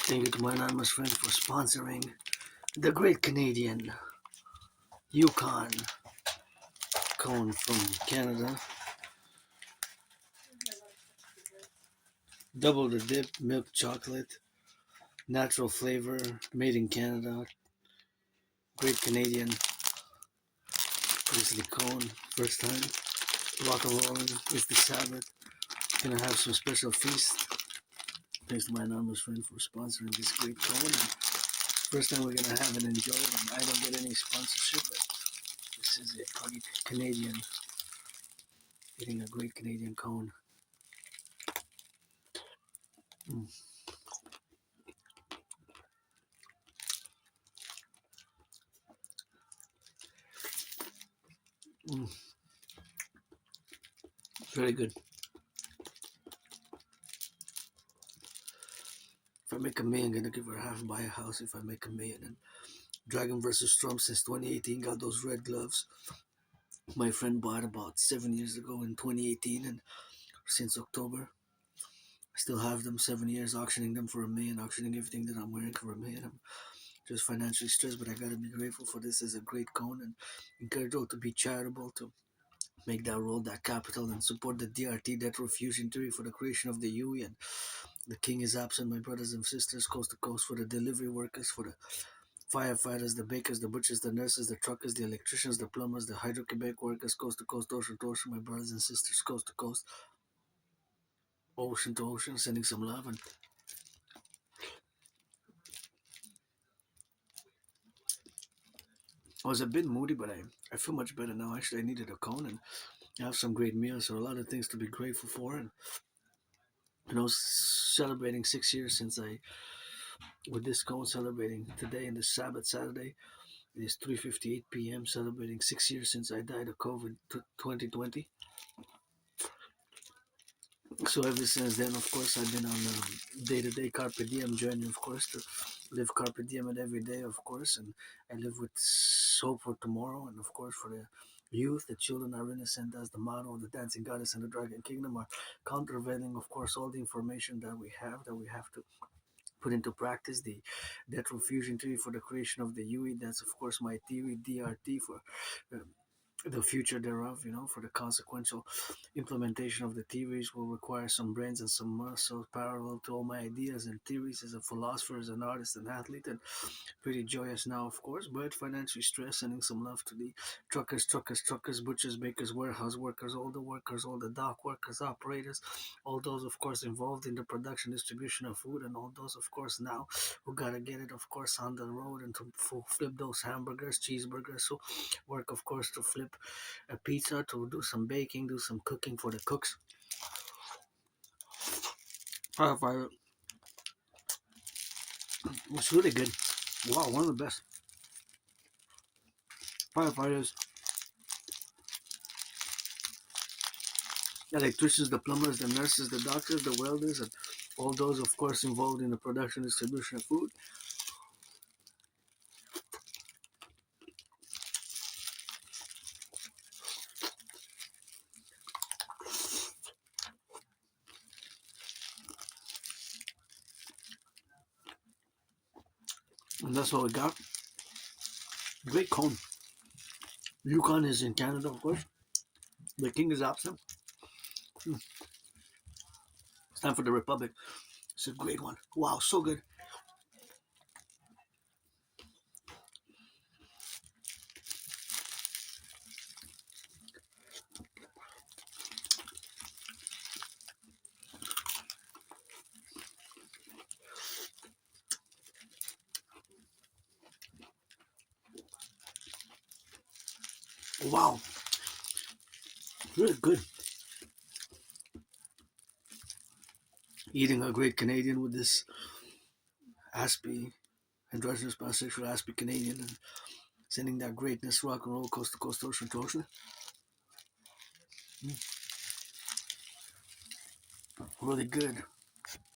Thank you to my anonymous friend for sponsoring the great Canadian Yukon cone from Canada. Double the dip, milk chocolate, natural flavor, made in Canada. Great Canadian Grizzly cone, first time. Rock&Roll is the Sabbath. Gonna have some special feast. Thanks to my anonymous friend for sponsoring this great cone. First time we're gonna have it enjoy it. And I don't get any sponsorship, but this is a great Canadian, eating a great Canadian cone. Mm. Mm. Very good. If I make a million, I'm gonna give her half, buy a house if I make a million. And Dragon versus Trump since 2018 got those red gloves. My friend bought about 7 years ago in 2018, and since October, I still have them 7 years, auctioning them for a million, auctioning everything that I'm wearing for a million. I'm just financially stressed, but I gotta be grateful for this as a great cone and encourage all to be charitable, to make that roll, that capital, and support the DRT, debt refusion theory, for the creation of the UE. And the king is absent, my brothers and sisters, coast to coast, for the delivery workers, for the firefighters, the bakers, the butchers, the nurses, the truckers, the electricians, the plumbers, the Hydro-Quebec workers, coast to coast, ocean to ocean, my brothers and sisters, coast to coast, ocean to ocean, sending some love. And I was a bit moody, but I feel much better now. Actually, I needed a cone and I have some great meals, so a lot of things to be grateful for. And celebrating 6 years since with this cone, celebrating today in the Sabbath Saturday. It is 3:58 p.m. Celebrating 6 years since I died of COVID 2020. So ever since then, of course, I've been on a day-to-day carpe diem journey, of course, to live carpe diem at every day, of course, and I live with hope for tomorrow, and of course for the youth, the children are innocent, as the motto of the dancing goddess and the dragon kingdom, are countervailing, of course, all the information that we have to put into practice. The debt fusion theory for the creation of the UE, that's of course my theory, DRT, for uh, the future thereof, for the consequential implementation of the theories will require some brains and some muscle, parallel to all my ideas and theories as a philosopher, as an artist and athlete, and pretty joyous now, of course, but financially stressed, sending some love to the truckers, butchers, bakers, warehouse workers, all the dock workers, operators, all those, of course, involved in the production, distribution of food, and all those, of course, now who gotta get it, of course, on the road and to flip those hamburgers, cheeseburgers, so work, of course, to flip a pizza, to do some baking, do some cooking for the cooks. Firefighter was really good. Wow, one of the best. Firefighters, electricians, the plumbers, the nurses, the doctors, the welders, and all those, of course, involved in the production and distribution of food. And that's what we got. Great cone. Yukon is in Canada, of course. The king is absent. It's time for the Republic. It's a great one. Wow, so good. Wow, really good. Eating a great Canadian with this Aspie, androgynous bisexual Aspie Canadian, and sending that greatness, rock and roll, coast to coast, ocean to ocean. Really good.